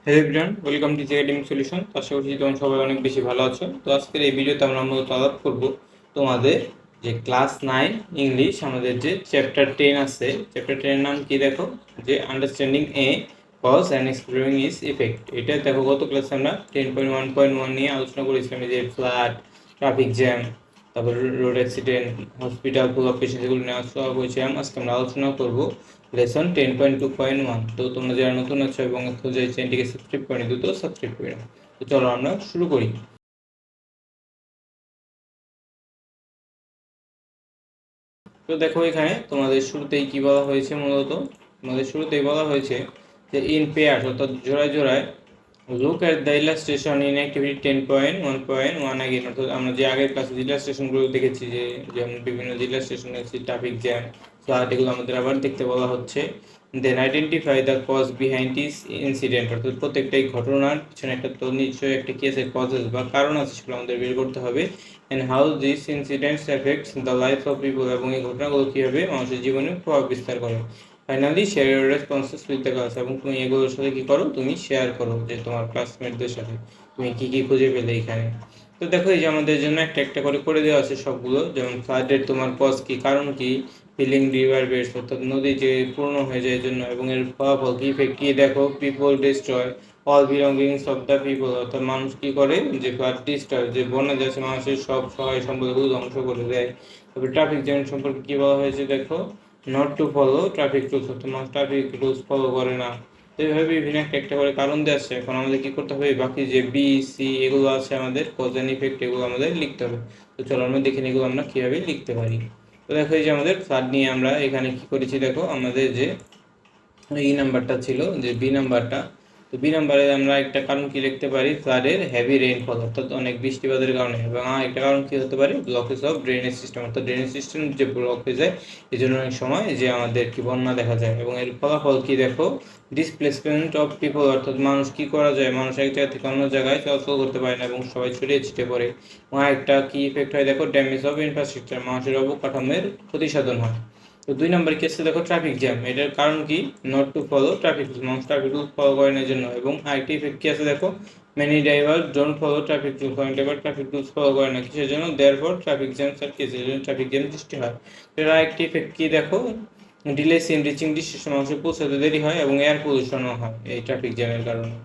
Hello everyone, welcome to academic solution. আশা করছি তোমরা সবাই অনেক বেশি ভালো আছো। তো আজকের এই ভিডিওতে আমরা মূলত আলাপ করব তোমাদের যে ক্লাস 9 ইংলিশ আমাদের যে চ্যাপ্টার 10 আছে। চ্যাপ্টার 10 এর নাম কি দেখো, যে understanding a cause and exploring its effect. এটা দেখো গত ক্লাসে আমরা 10.1.1 নিয়ে আলোচনা করেছিলাম, যে ফ্লাড, ট্রাফিক জ্যাম, তারপর road accident, hospital full of patient, এগুলো নিয়ে আলোচনা করেছিলাম। আজকে আমরা আলোচনা করবো লেসন 10.2.1। তো তোমরা যারা নতুন আছো এবং যে চ্যানেলটিকে সাবস্ক্রাইব করেনি, দ্রুত সাবস্ক্রাইব করে নাও। তো চলো আমরা শুরু করি। তো দেখো এখানে তোমাদের শুরুতেই কি বলা হয়েছে, মূলত তোমাদের শুরুতেই বলা হয়েছে যে ইন পেয়ার্স, অর্থাৎ জোড়ায় জোড়ায় look at the illustration in activity 10.1.1 again. অর্থাৎ আমরা যে আগের ক্লাসে ইলাস্ট্রেশনগুলো দেখেছি, যে যেমন বিভিন্ন ইলাস্ট্রেশন আছে, ট্রাফিক জ্যাম, ফ্লাড, এগুলো আমাদের আবার দেখতে বলা হচ্ছে। Then identify the cause behind this incident, অর্থাৎ প্রত্যেকটাই ঘটনার পিছনে একটা তো নিশ্চয়ই একটা কি আছে, কজেস বা কারণ আছে, সেগুলো আমাদের বের করতে হবে। And how this incidents effects the life of people, এবং এই ঘটনাগুলো কীভাবে মানুষের জীবনে প্রভাব বিস্তার করে। Finally share your responses with the class, এবং তুমি এগুলোর সাথে কী করো, তুমি শেয়ার করো যে তোমার ক্লাসমেটদের সাথে তুমি কী কী খুঁজে পেলে এখানে। তো দেখো এই যে আমাদের জন্য একটা একটা করে করে দেওয়া আছে সবগুলো, যেমন ফ্লাডের তোমার কজ কী, কারণ কী, ফিলিং রিভার বেডস, অর্থাৎ নদী যে পূর্ণ হয়ে যায় জন্য, এবং এর ফলাফল কী, ইফেক্ট কী দেখো, people destroy all belongings of the people, অর্থাৎ মানুষ কী করে, যে ফ্লাড ডিস্ট্রয়, যে বন্যা যাচ্ছে মানুষের সব সহায় সম্পদগুলো ধ্বংস করে দেয়। তবে ট্রাফিক জ্যাম সম্পর্কে কী বলা হয়েছে দেখো, not to follow traffic rules, অর্থাৎ মানুষ ট্রাফিক রুলস ফলো করে না। তো এইভাবে বিভিন্ন একটা একটা করে কারণ দেওয়া আছে। এখন আমাদের কী করতে হবে, বাকি যে বি সি এগুলো আছে আমাদের কজ অ্যান্ড ইফেক্ট, এগুলো আমাদের লিখতে হবে। তো চলো আমরা দেখে নিই এগুলো আমরা কীভাবে লিখতে পারি। তো দেখো এই যে আমাদের ফ্লাড নিয়ে আমরা এখানে কি করেছি, দেখো আমাদের যে এই নাম্বারটা ছিল, যে বি নাম্বারটা, তো বি নাম্বারে আমরা একটা কারণ কি লিখতে পারি, ফ্লাডের হেভি রেইনফল, অর্থাৎ অনেক বৃষ্টিপাতের কারণে। এবং একটা কারণ কি হতে পারে, ব্লকেজ অফ ড্রেনেজ সিস্টেম, অর্থাৎ ড্রেনেজ সিস্টেম যে ব্লক হয়ে যায়, এই জন্য অনেক সময় যে আমাদের কি বন্যা দেখা যায়। এবং এর ফলাফল কি দেখো, ডিসপ্লেসমেন্ট অফ পিপল, অর্থাৎ মানুষ কি করা যায়, মানুষ এক জায়গা থেকে অন্য জায়গায় চলাচল করতে পারে না এবং সবাই ছড়িয়ে ছিটে পড়ে। এবং একটা কি ইফেক্ট হয় দেখো, ড্যামেজ অফ ইনফ্রাস্ট্রাকচার, মানুষের অবকাঠামোর ক্ষতি সাধন হয়। তো 2 নম্বর কেসে দেখো ট্রাফিক জ্যাম, এটার কারণ কি, not to follow traffic rules, মানুষ ট্রাফিক রুলস ফলো করে না জন্য। এবং আরেকটি ইফেক্ট কি আছে দেখো, many driver don't follow traffic rules, অনেক ড্রাইভার ট্রাফিক রুলস ফলো করে না, কিসের জন্য, দেয়ারফর ট্রাফিক জ্যামস আর কেসের জন্য ট্রাফিক জ্যাম সৃষ্টি হয়। এর আরেকটি ইফেক্ট কি দেখো, ডিলেস ইন রিচিং ডিস্টিনেশন, মানুষের পৌঁছাতে দেরি হয়, এবং এয়ার পলিউশনও হয় এই ট্রাফিক জ্যামের কারণে।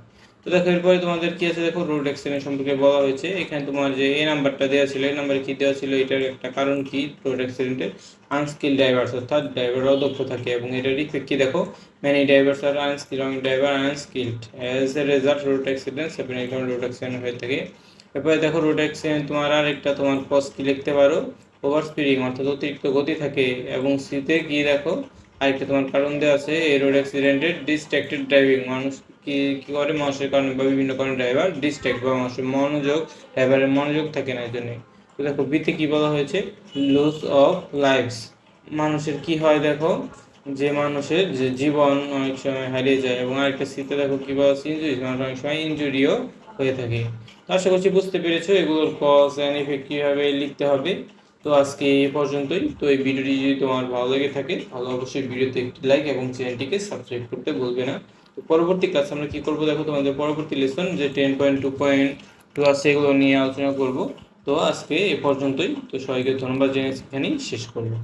তো দেখো এরপরে তোমাদের কি আছে দেখো, রোড অ্যাক্সিডেন্ট সম্পর্কে বলা হয়েছে। এখানে তোমার যে এই নাম্বারটা দেওয়া ছিল, এই নাম্বারে কি দেওয়া ছিল, এটার একটা কারণ কি, রোড অ্যাক্সিডেন্টের আনস্কিল ড্রাইভার্স, অর্থাৎ ড্রাইভার অদক্ষ থাকে। এবং এটার ইফেক্ট কি দেখো, মেনি ড্রাইভার্স আর আনস্কিল, অনেক driver unskilled, as a result road accidents happen, এই কারণে রোড অ্যাক্সিডেন্ট হয়ে থাকে। এরপরে দেখো রোড অ্যাক্সিডেন্ট তোমার আর একটা তোমার কজ কি লিখতে পারো, ওভার স্পিডিং, অর্থাৎ অতিরিক্ত গতি থাকে। এবং সিতে কি দেখো, আরেকটা তোমার কারণ দেওয়া আছে এই রোড অ্যাক্সিডেন্টের, ডিস্ট্রাক্টেড ড্রাইভিং, মানুষ কি কি করে, মানুষের কারণে বা বিভিন্ন কারণে ড্রাইভার ডিস্ট্রাক্ট, বা মানুষের মনোযোগ, ড্রাইভারের মনোযোগ থাকে না এই জন্যে। তো দেখো বিতে কি বলা হয়েছে, লস অফ লাইফস, মানুষের কি হয় দেখো, যে মানুষের যে জীবন অনেক সময় হারিয়ে যায়। এবং আরেকটা সিতে দেখো কি বলা হচ্ছে, ইনজুরিজ, মানুষ অনেক সময় ইনজুরিও হয়ে থাকে। তো আশা করছি বুঝতে পেরেছো এগুলোর কজ অ্যান্ড ইফেক্ট কীভাবে লিখতে হবে। তো আজকে এই পর্যন্তই। তো এই ভিডিওটি যদি তোমার ভালো লেগে থাকে, তাহলে অবশ্যই ভিডিওতে একটি লাইক এবং চ্যানেলটিকে সাবস্ক্রাইব করতে ভুলবে না। তো পরবর্তী ক্লাস আমরা কি করবো দেখো, তোমাদের পরবর্তী লেসন যে 10.2.2 আছে, এগুলো নিয়ে আলোচনা করব। তো আজকে এ পর্যন্তই। তো সবাইকে ধন্যবাদ জানিয়ে এখানেই শেষ করবো।